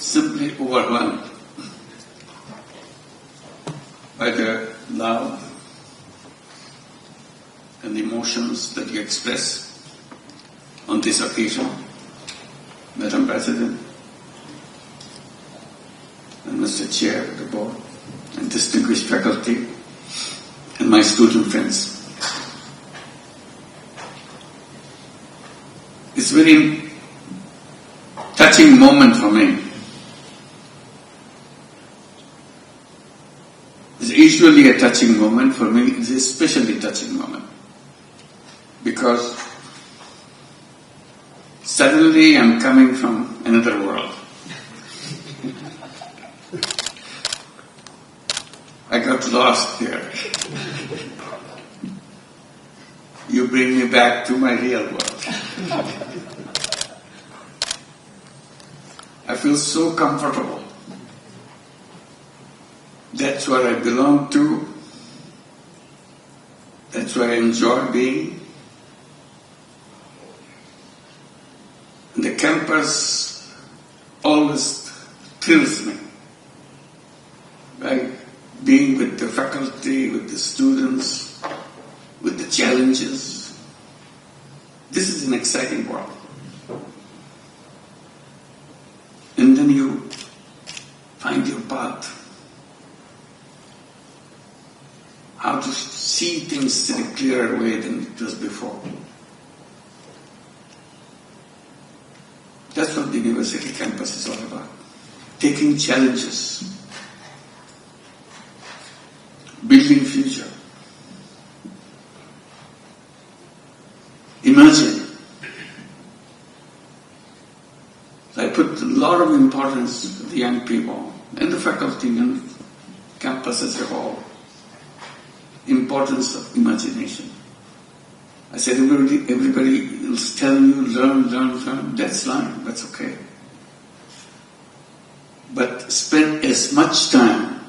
simply overwhelmed by the love and the emotions that you express on this occasion, Madam President and Mr. Chair of the Board and distinguished faculty and my student friends. It's a very touching moment for me. It's usually a touching moment. For me, it's a especially touching moment. Because suddenly I'm coming from another world. I got lost there. You bring me back to my real world. I feel so comfortable. That's where I belong to. That's where I enjoy being. The campus always thrills me. By being with the faculty, with the students, with the challenges. This is an exciting world. And then you find your path. How to see things in a clearer way than it was before. That's what the university campus is all about. Taking challenges. Building future. Imagine. I put a lot of importance to the young people and the faculty and campus as a whole. Importance of imagination. I said everybody is telling you learn. That's fine, that's okay. But spend as much time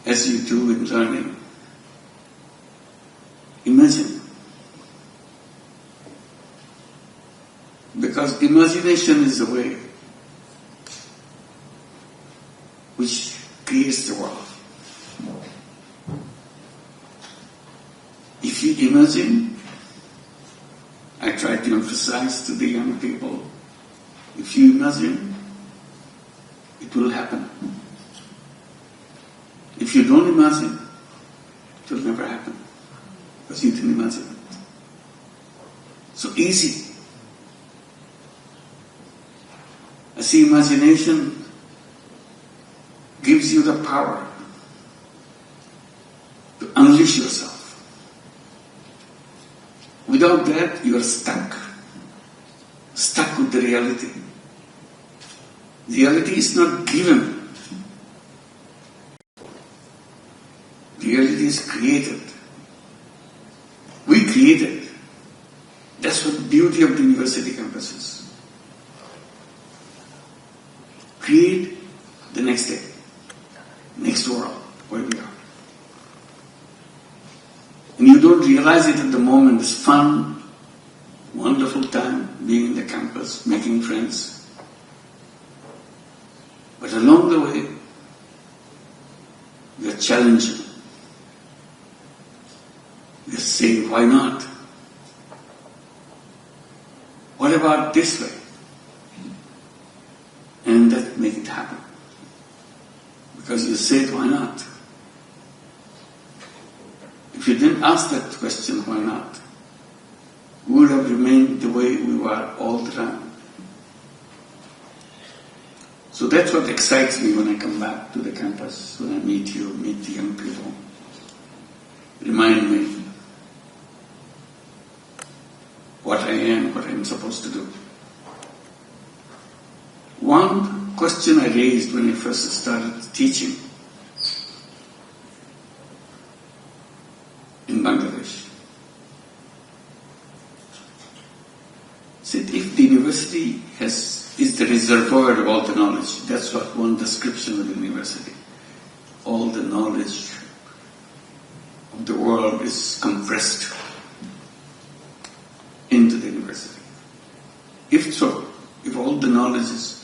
as you do in learning. Imagine. Because imagination is the way which creates the world. If you imagine, I try to emphasize to the young people, if you imagine, it will happen. If you don't imagine, it will never happen. Because you didn't imagine it. So easy. I see imagination gives you the power to unleash yourself. Without that, you are stuck. Stuck with the reality. Reality is not given. Reality is created. We create it. That's what the beauty of the university campus is. Create the next day, next world, where we are. And you don't realize it at the moment. It's fun, wonderful time being in the campus, making friends. But along the way, we are challenging. We are saying, why not? What about this way? And that make it happen. Because you said, why not? If you didn't ask that question, why not? We would have remained the way we were all the time. So that's what excites me when I come back to the campus, when I meet you, meet the young people. Remind me what I am, what I'm supposed to do. One question I raised when I first started teaching in Bangladesh. Said if the university is the reservoir of all the knowledge, that's what one description of the university. All the knowledge of the world is compressed into the university. If so, if all the knowledge is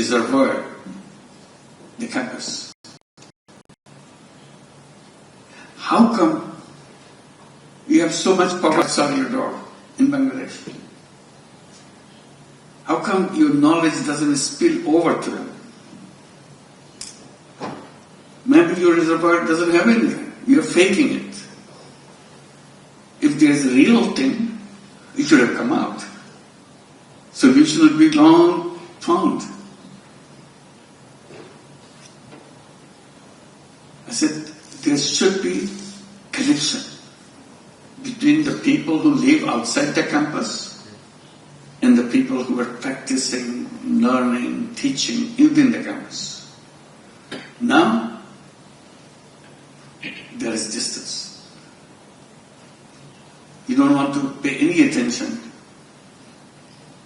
reservoir, the campus. How come you have so much power outside your door in Bangladesh? How come your knowledge doesn't spill over to them? Maybe your reservoir doesn't have anything. You're faking it. If there's a real thing, it should have come out. Solution would be long found. I said, there should be connection between the people who live outside the campus and the people who are practicing, learning, teaching within the campus. Now, there is distance. You don't want to pay any attention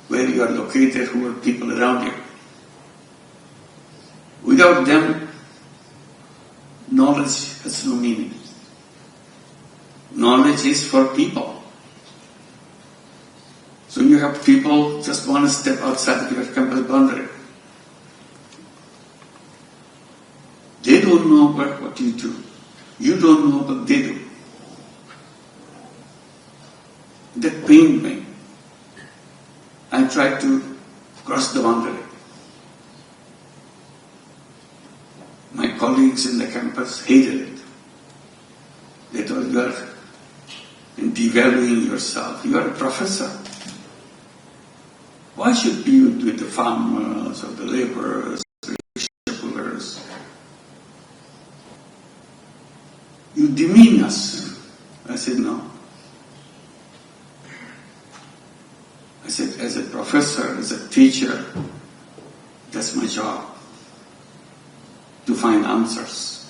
where you are located, who are people around you. Without them, knowledge has no meaning. Knowledge is for people. So you have people just one step outside your campus boundary. They don't know what you do. You don't know what they do. That pained me. I tried to cross the boundary. My colleagues in the campus hated it. They thought you are devaluing yourself. You are a professor. Why should you be with the farmers or the laborers, the shipbuilders? You demean us. I said, no. I said, as a professor, as a teacher, that's my job, to find answers.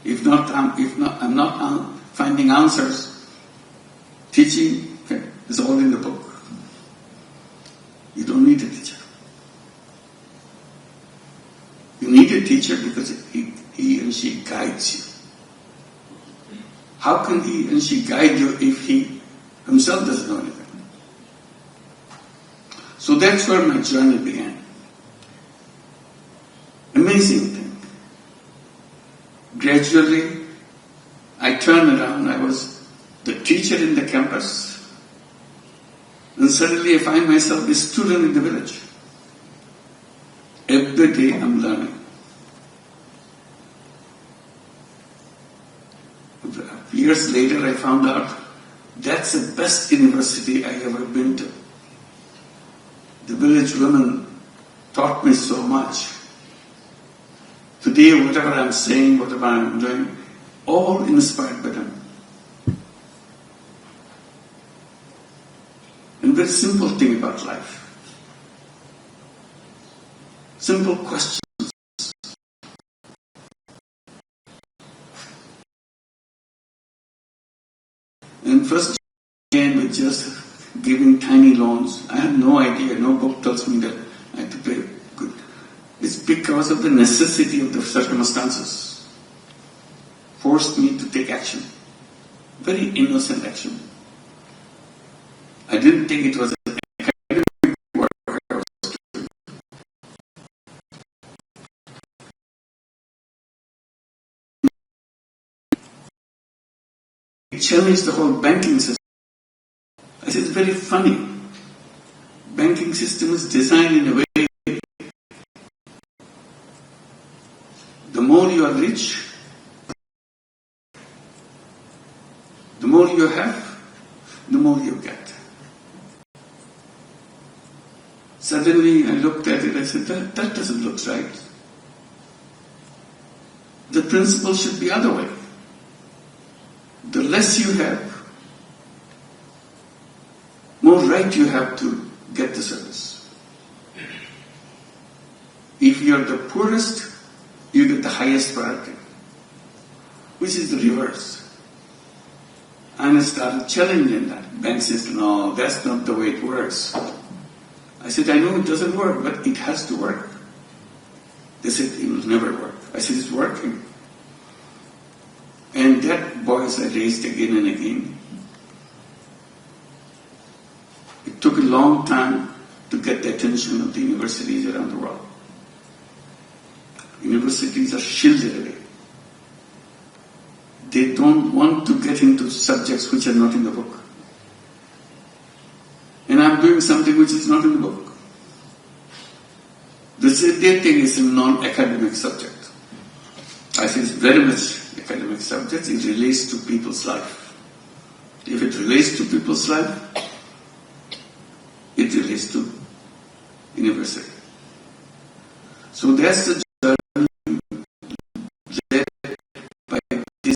If not, I'm not finding answers. Teaching is all in the book. You don't need a teacher. You need a teacher because he and she guides you. How can he and she guide you if he himself doesn't know anything? So that's where my journey began. Amazing thing. Gradually, I turned around. I was the teacher in the campus. And suddenly I find myself a student in the village. Every day I'm learning. Years later I found out that's the best university I ever been to. The village women taught me so much. Today, whatever I'm saying, whatever I'm doing, all inspired by them. And very simple thing about life. Simple questions. And first began with just giving tiny loans. I had no idea. No book tells me that I had to pay good. It's because of the necessity of the circumstances. Forced me to take action. Very innocent action. I didn't think it was an academic work I was doing. It challenged the whole banking system. I said, it's very funny. Banking system is designed in a way, the more you are rich, the more you have, the more you get. Suddenly I looked at it, I said, that doesn't look right. The principle should be other way. The less you have, more right you have to get the service. If you are the poorest, you get the highest priority, which is the reverse. And I started challenging that. Bank says, no, that's not the way it works. I said, I know it doesn't work, but it has to work. They said, it will never work. I said, it's working. And that voice I raised again and again. It took a long time to get the attention of the universities around the world. Universities are shielded away. They don't want to get into subjects which are not in the book. And I'm doing something which is not in the book. They think it's a non-academic subject. I say it's very much academic subject. It relates to people's life. If it relates to people's life, it relates to university. So that's the journey led by this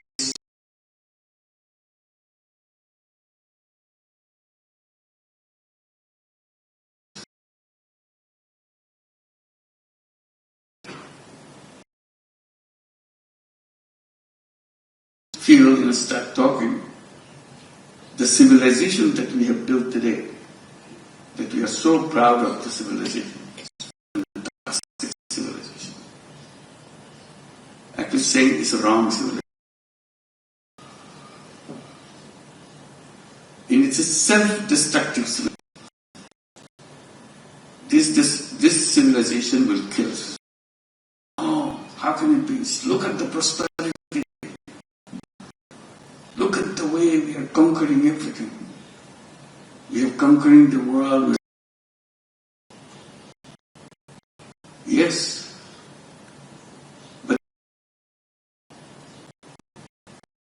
field and start talking. The civilization that we have built today, that we are so proud of the civilization, actually saying it's a wrong civilization. And it's a self-destructive civilization. This civilization will kill us. Oh, how can it be? Look at the prosperity. Look at the way we are conquering everything. We are conquering the world. Yes, but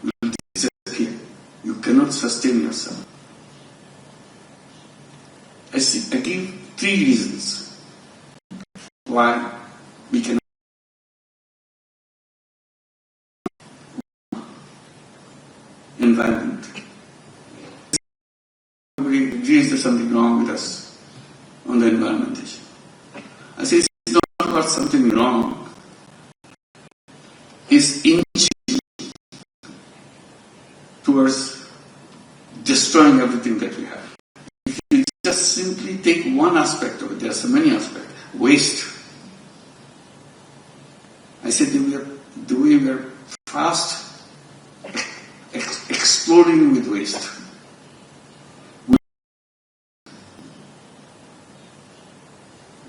you will disappear. You cannot sustain yourself. I give 3 reasons why we cannot. Environment. We agrees there's something wrong with us on the environment issue. I say it's not about something wrong. It's inching towards destroying everything that we have. If you just simply take one aspect of it, there are so many aspects. Waste. I said the way we are fast exploding with waste.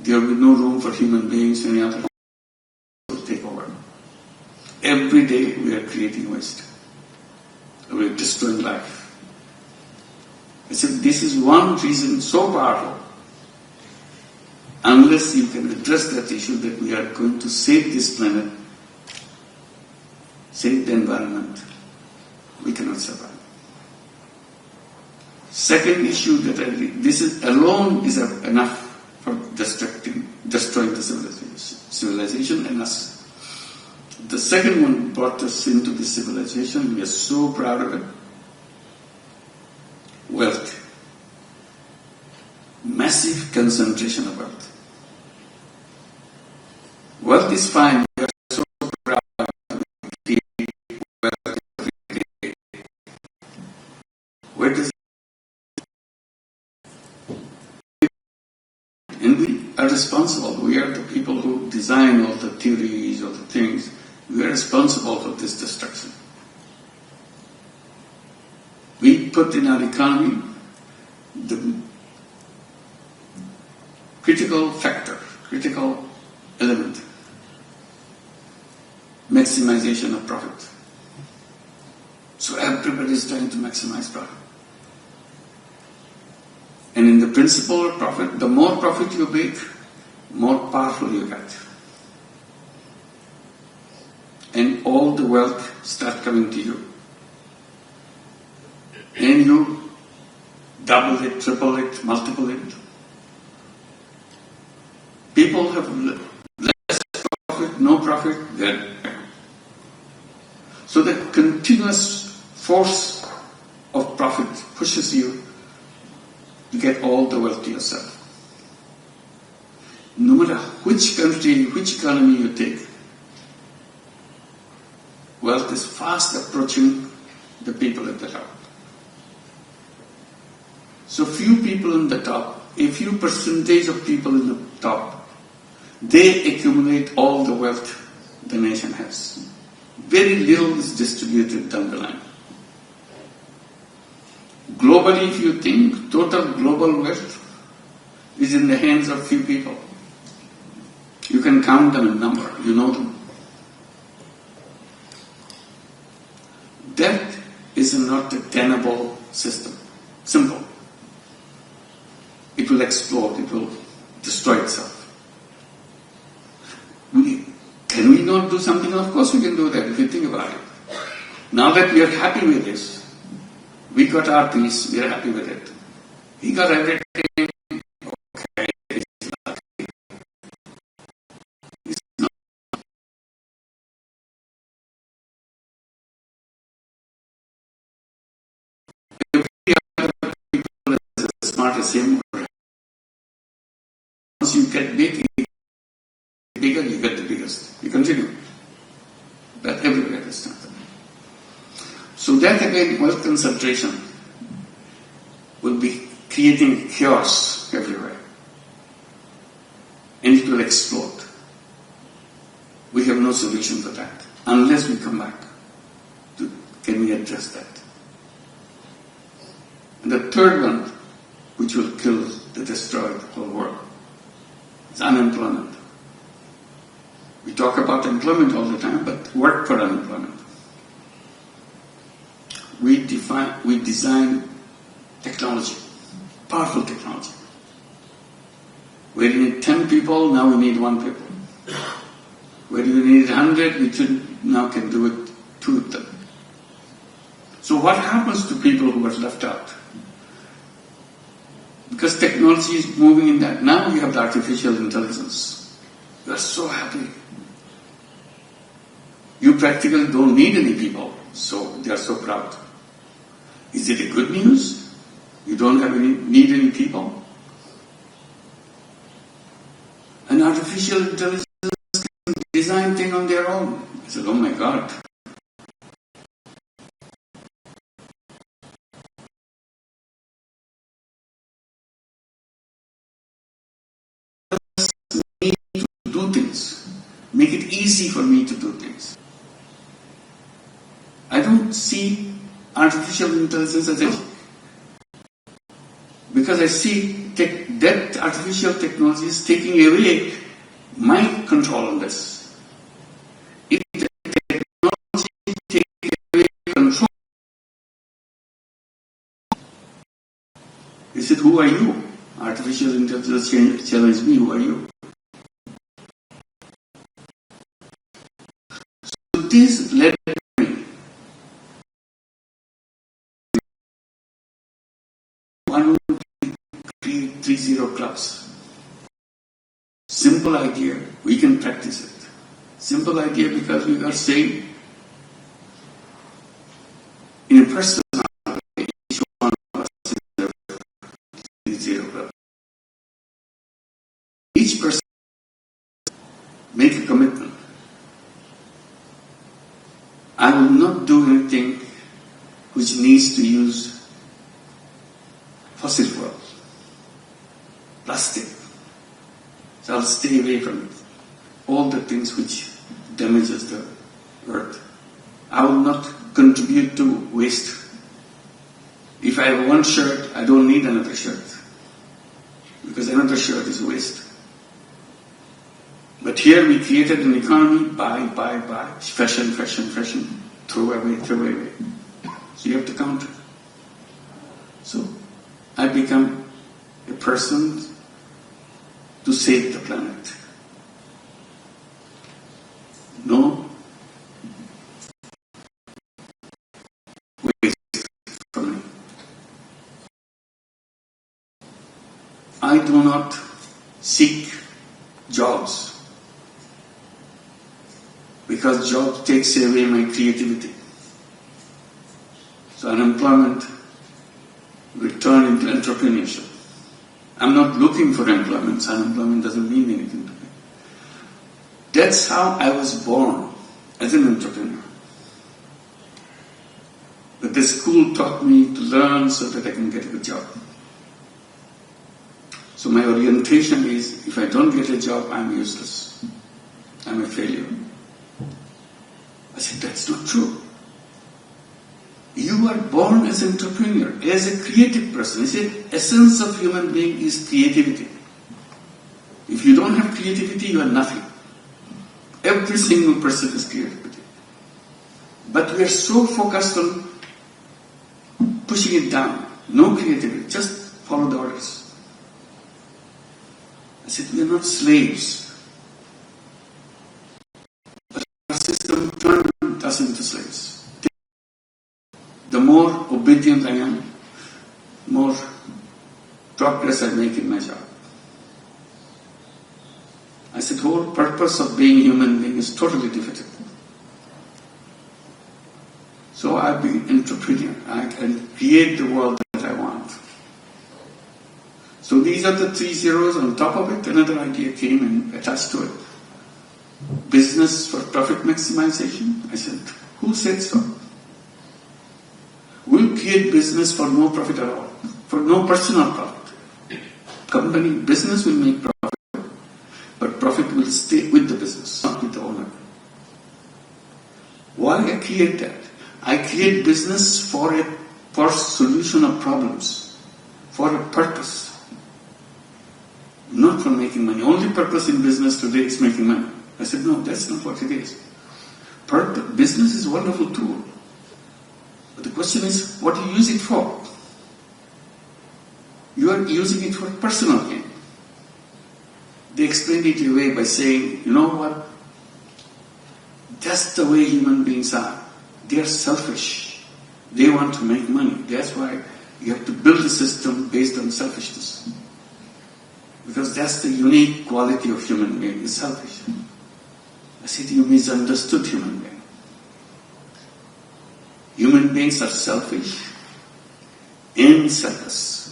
There will be no room for human beings, any other will take over. Every day we are creating waste. We are destroying life. I said this is one reason so powerful. Unless you can address that issue that we are going to save this planet, save the environment, we cannot survive. Second issue that this is alone is enough for destroying the civilization and us. The second one brought us into this civilization. We are so proud of it. Wealth. Massive concentration of wealth. Wealth is fine. We are so proud of wealth every day. Where does and we are responsible. We are the people who design all the theories, all the things. We are responsible for this destruction. We put in our economy the critical factor, critical element, maximization of profit. So everybody is trying to maximize profit. And in the principle of profit, the more profit you make, more powerful you get. And all the wealth start coming to you. And you double it, triple it, multiple it. People have less profit, no profit, then. So the continuous force of profit pushes you to get all the wealth to yourself. No matter which country, which economy you take, wealth is fast approaching the people at the top. So few people in the top, a few percentage of people in the top, they accumulate all the wealth the nation has. Very little is distributed down the line. Globally, if you think, total global wealth is in the hands of few people. You can count them in number, you know them. Death is not a tenable system. Simple. It will explode, it will destroy itself. Can we not do something? Of course we can do that if you think about it. Now that we are happy with this, we got our peace, we are happy with it. He got everything. Okay, it's not. It's not. Every other people is as smart as him. Once you get bigger, you get the biggest. You continue. But everywhere is not. So that again, wealth concentration will be creating chaos everywhere. And it will explode. We have no solution for that. Unless we come back to, can we address that? And the third one, which will kill, destroy the whole world, is unemployment. We talk about employment all the time, but work for unemployment. We design technology, powerful technology. Where you need 10 people, now we need 1 people. Where you need 100, we now can do it 2 of them. So what happens to people who are left out? Because technology is moving in that. Now you have the artificial intelligence. You are so happy. You practically don't need any people, so they are so proud. Is it a good news? You don't need any people? An artificial intelligence can design things on their own. I said, oh my God. Me to do things. Make it easy for me to do things. I don't see artificial intelligence as a... Because I see that artificial technology is taking away my control on this. If the technology takes away control, he said, who are you? Artificial intelligence challenged me, who are you? So this led me 130 clubs. Simple idea, we can practice it. Simple idea because we are saying in a personal way, each one of us is a 30 club. Each person make a commitment. I will not do anything which needs to use fossil fuels, plastic. So I'll stay away from it. All the things which damages the earth. I will not contribute to waste. If I have one shirt, I don't need another shirt. Because another shirt is waste. But here we created an economy, buy, fashion, throw away. So you have to counter. So I become a person to save the planet. No waste for me. I do not seek jobs because job takes away my creativity. So unemployment will turn into entrepreneurship. I'm not looking for employment. So unemployment doesn't mean anything to me. That's how I was born, as an entrepreneur. But the school taught me to learn so that I can get a good job. So my orientation is, if I don't get a job, I'm useless. I'm a failure. I said, that's not true. You are born as an entrepreneur, as a creative person. He said, essence of human being is creativity. If you don't have creativity, you are nothing. Every single person has creativity. But we are so focused on pushing it down. No creativity, just follow the orders. I said, we are not slaves. But our system turned us into slaves. The more obedient I am, more progress I make in my job. I said, the whole purpose of being human being is totally defeated. So I've been entrepreneur. I can create the world that I want. So these are the 3 zeros. On top of it, another idea came and attached to it. Business for profit maximization. I said, who said so? We'll create business for no profit at all, for no personal profit. Company, business will make profit, but profit will stay with the business, not with the owner. Why I create that? I create business for solution of problems, for a purpose, not for making money. Only purpose in business today is making money. I said, no, that's not what it is. Business is a wonderful tool. But the question is, what do you use it for? You are using it for personal gain. They explained it away by saying, you know what? That's the way human beings are. They are selfish. They want to make money. That's why you have to build a system based on selfishness. Because that's the unique quality of human being, is selfish. I said, you misunderstood human being. Human beings are selfish and selfless.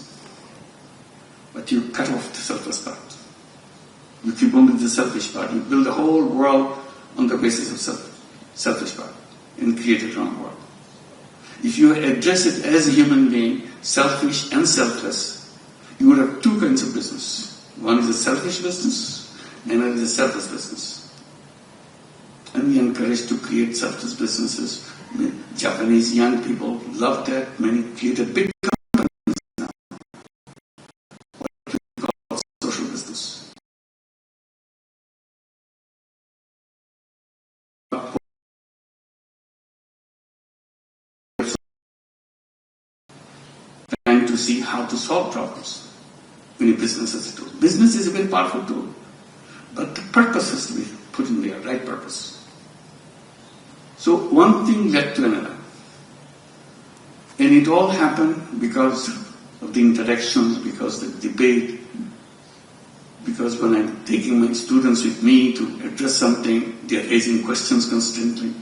But you cut off the selfless part. You keep only the selfish part. You build the whole world on the basis of selfish part and create a wrong world. If you address it as a human being, selfish and selfless, you would have 2 kinds of business. One is a selfish business, and another is a selfless business. And we encourage to create selfless businesses. Japanese young people love that. Many created big companies now. What we call social business. Trying to see how to solve problems in a business as a tool. Business is a very powerful tool, but the purpose has to be put in there, right purpose. So one thing led to another. And it all happened because of the interactions, because of the debate, because when I'm taking my students with me to address something, they're raising questions constantly.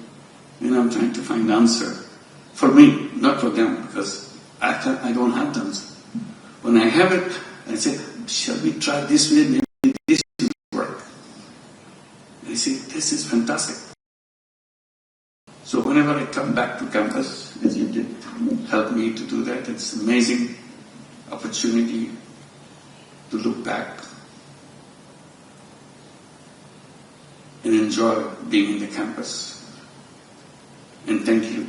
And I'm trying to find answer for me, not for them, because I don't have the answer. When I have it, I say, shall we try this way? Maybe this will work. And I say, this is fantastic. So whenever I come back to campus, as you did help me to do that, it's an amazing opportunity to look back and enjoy being in the campus. And thank you